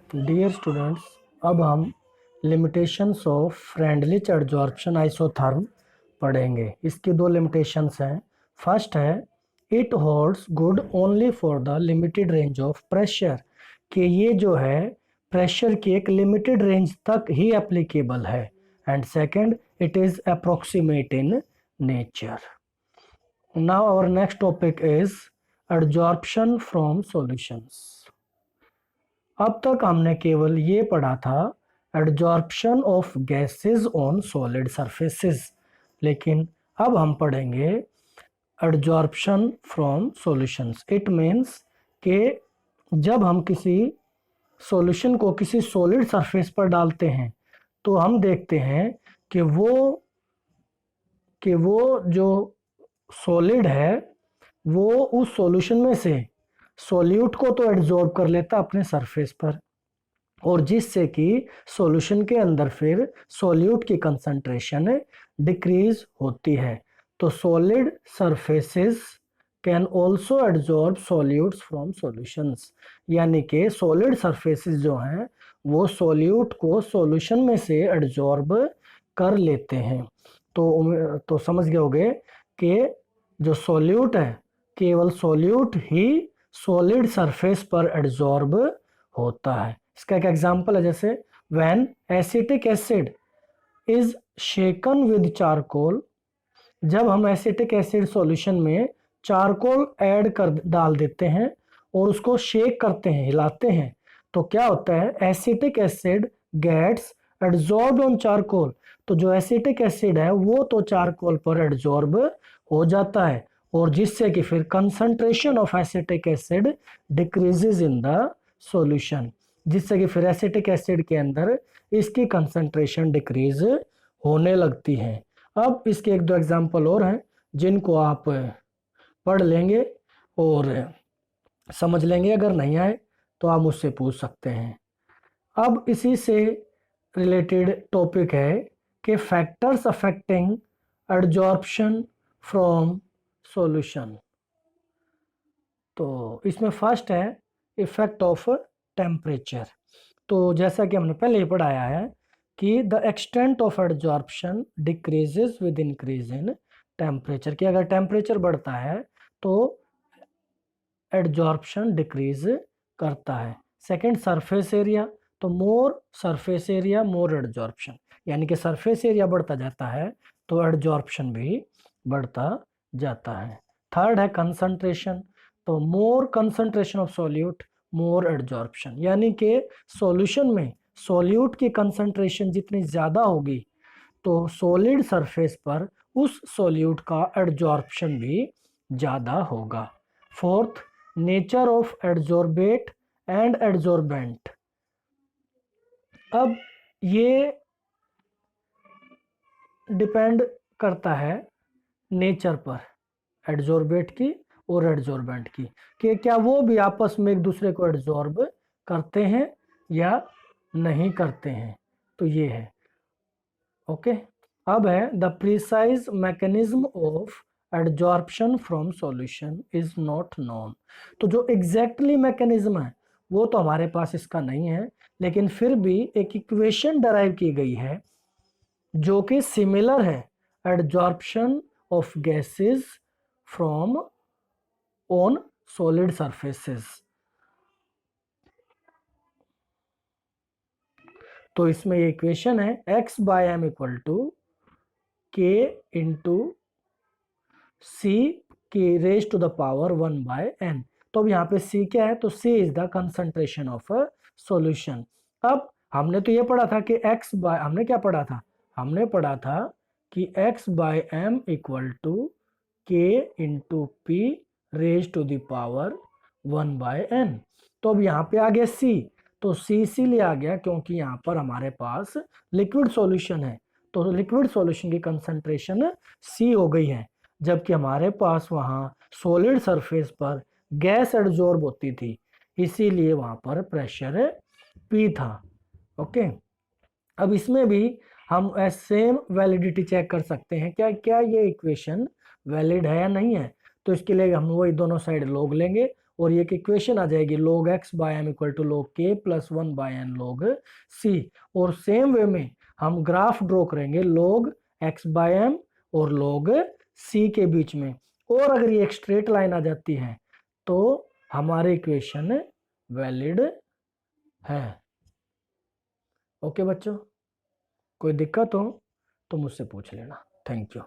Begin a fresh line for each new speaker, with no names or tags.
Dear students, अब हम limitations of Freundlich adsorption isotherm पढ़ेंगे। इसकी दो लिमिटेशंस हैं। फर्स्ट है it holds good only for the limited range of pressure, कि ये जो है प्रेशर की एक लिमिटेड रेंज तक ही एप्लीकेबल है। And second, it is approximate in nature. Now our next topic is adsorption from solutions. अब तक हमने केवल ये पढ़ा था adsorption of gases on solid surfaces, लेकिन अब हम पढ़ेंगे adsorption from solutions. It means कि जब हम किसी सॉल्यूशन को किसी सॉलिड सरफेस पर डालते हैं तो हम देखते हैं कि वो जो सॉलिड है वो उस सॉल्यूशन में से सॉल्यूट को तो एब्जॉर्ब कर लेता अपने सरफेस पर, और जिससे कि सॉल्यूशन के अंदर फिर सॉल्यूट की कंसंट्रेशन डिक्रीज होती है। तो solid surfaces can also absorb solutes from solutions, यानी कि सॉलिड सरफेसेस जो हैं वो सॉल्यूट को सॉल्यूशन में से एब्जॉर्ब कर लेते हैं। तो समझ गए होगे कि जो सॉल्यूट है केवल सॉल्यूट ही सॉलिड सरफेस पर एब्जॉर्ब होता है। इसका एक एग्जांपल है, जैसे when acetic acid is shaken with charcoal. जब हम एसिटिक एसिड सॉल्यूशन में चारकोल ऐड कर डाल देते हैं और उसको शेक करते हैं, हिलाते हैं, तो क्या होता है, acetic acid gets absorbed on charcoal. तो जो एसिटिक एसिड है वो तो चारकोल पर एब्जॉर्ब हो जाता है, और जिससे कि फिर concentration of acetic acid decreases in the solution, जिससे कि फिर एसिटिक एसिड के अंदर इसकी कंसंट्रेशन डिक्रीज होने लगती है। अब इसके एक दो एग्जांपल और हैं जिनको आप पढ़ लेंगे और समझ लेंगे, अगर नहीं आए तो आप मुझसे पूछ सकते हैं। अब इसी से रिलेटेड टॉपिक है कि factors affecting adsorption from solution. तो इसमें फर्स्ट है इफेक्ट ऑफ टेम्परेचर। तो जैसा कि हमने पहले ही पढ़ाया है कि the extent of adsorption decreases with increase in temperature, कि अगर टेम्परेचर बढ़ता है तो एडजॉर्प्शन डिक्रीज करता है। Second, surface area. तो मोर सरफेस एरिया मोर एडजॉर्प्शन, यानी कि सरफेस एरिया बढ़ता जाता है तो एडजॉर्प्शन भी बढ़ता जाता है। थर्ड है कंसंट्रेशन। तो more concentration of solute more adsorption, यानी कि सॉल्यूशन में सॉल्यूट की कंसंट्रेशन जितनी ज़्यादा होगी तो सॉलिड सरफेस पर उस सॉल्यूट का एडजॉर्प्शन भी ज़्यादा होगा। Fourth, nature of adsorbate and adsorbent. अब ये डिपेंड करता है नेचर पर, एडजॉर्बेट की और एडजॉर्बेंट की, कि क्या वो भी आपस में एक दूसरे को एडजॉर्ब करते हैं या नहीं करते हैं। तो ये है, ओके। अब है the precise mechanism of adsorption from solution is not known. तो जो एग्जैक्टली मैकेनिज्म है वो तो हमारे पास इसका नहीं है, लेकिन फिर भी एक इक्वेशन डराइव की गई है जो कि सिमिलर है adsorption of gases from on solid surfaces. तो इसमें ये इक्वेशन है x by M equal to K into C की raise to the power 1 by n। तो अब यहाँ पे c क्या है, तो c is the concentration of solution. अब हमने तो ये पढ़ा था कि x बाय, हमने क्या पढ़ा था, हमने पढ़ा था कि x by M equal to K into P raise to the power 1 by n। तो अब यहाँ पे आ गया c, तो c इसीलिए आ गया क्योंकि यहाँ पर हमारे पास लिक्विड सॉल्यूशन है, तो लिक्विड सॉल्यूशन की कंसंट्रेशन c हो गई है, जबकि हमारे पास वहाँ सॉलिड सरफेस पर गैस एब्जॉर्ब होती थी, इसीलिए वहाँ पर प्रेशर p था। ओके। अब इसमें भी हम सेम वैलिडिटी चेक कर सकते हैं, क्या क्या ये इक्वेशन वैलिड है या नहीं है। तो इसके लिए हम वही दोनों साइड लॉग लेंगे और ये इक्वेशन आ जाएगी log x by M equal to log k plus 1 by N log c। और सेम वे में हम ग्राफ ड्रॉ करेंगे log x बाय एम और log c के बीच में, और अगर ये एक स्ट्रेट लाइन आ जाती है तो हमारी इक्वेशन वैलिड है। ओके बच्चों, कोई दिक्कत हो तो मुझसे पूछ लेना। Thank you.